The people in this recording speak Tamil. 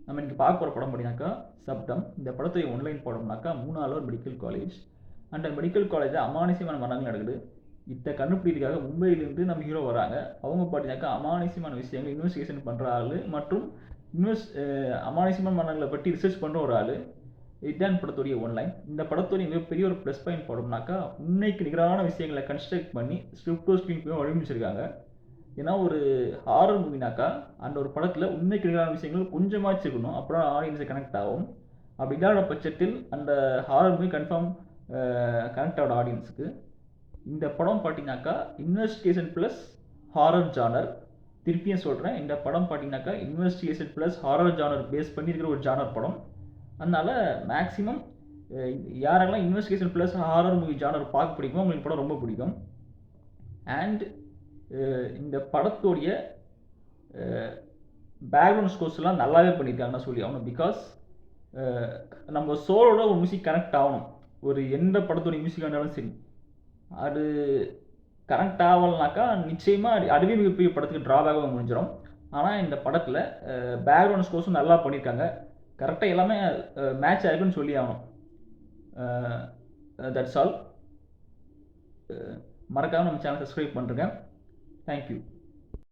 நம்ம இன்றைக்கி பார்க்க போகிற படம் பார்த்தீங்கன்னாக்கா சப்தம். இந்த படத்துடைய ஒன்லைன் படம்னாக்கா மூணாவில் ஒரு மெடிக்கல் காலேஜ். அந்த மெடிக்கல் காலேஜில் அமானுஷ்யமான மரணங்கள் நடக்குது. இதை கண்டுபிடிக்கிறதுக்காக மும்பையிலேருந்து நம்ம ஹீரோ வராங்க. அவங்க பார்த்தீங்கன்னாக்கா அமானுஷ்யமான விஷயங்கள் இன்வெஸ்டிகேஷன் பண்ணுற ஆள் மற்றும் அமானுஷ்யமான மரணங்களை பற்றி ரிசர்ச் பண்ணுற ஒரு ஆள். இதுதான் படத்துடைய ஒன்லைன். இந்த படத்துடைய மிகப்பெரிய ஒரு ப்ளஸ் பாயிண்ட் படம்னாக்கா உண்மைக்கு நிகரான விஷயங்களை கன்ஸ்ட்ரக்ட் பண்ணி ஸ்கிரிப்டோ ஸ்க்ரீன் போய் வடிவமைச்சிருக்காங்க. ஏன்னா ஒரு ஹாரர் மூவினாக்கா அந்த ஒரு படத்தில் உண்மைக்கு நிகரான விஷயங்கள் கொஞ்சமாச்சு இருக்கணும், அப்புறம் ஆடியன்ஸை கனெக்ட் ஆகும். அப்படி இல்லாத பட்சத்தில் அந்த ஹாரர் மூவி கன்ஃபார்ம் கனெக்ட் ஆகிற ஆடியன்ஸுக்கு. இந்த படம் பார்த்தீங்கன்னாக்கா இன்வெஸ்டிகேஷன் ப்ளஸ் ஹாரர் ஜானர். திருப்பியும் சொல்கிறேன், இந்த படம் பார்த்தீங்கன்னாக்கா investigation plus horror genre base பண்ணியிருக்கிற ஒரு ஜானர் படம். அதனால் மேக்ஸிமம் யாரெல்லாம் investigation plus horror movie genre பார்க்க பிடிக்குமோ உங்களுக்கு படம் ரொம்ப பிடிக்கும். அண்ட் இந்த படத்துடைய பேக்ரவுண்ட் ஸ்கோர்ஸ்லாம் நல்லாவே பண்ணியிருக்காங்கன்னு சொல்லி ஆகணும். பிகாஸ் நம்ம சோலோட ஒரு மியூசிக் கனெக்ட் ஆகணும். ஒரு எந்த படத்துடைய மியூசிக் இருந்தாலும் சரி, அது கனெக்ட் ஆகலைனாக்கா நிச்சயமாக அதுவே மிகப்பெரிய படத்துக்கு ட்ராபேக்காக முடிஞ்சிடும். ஆனால் இந்த படத்தில் பேக்ரவுண்ட் ஸ்கோர்ஸும் நல்லா பண்ணியிருக்காங்க. கரெக்டாக எல்லாமே மேட்ச் ஆகிருக்குன்னு சொல்லி ஆகணும். That's all. மறக்காமல் நம்ம சேனல் சப்ஸ்கிரைப் பண்ணுறேங்க. Thank you.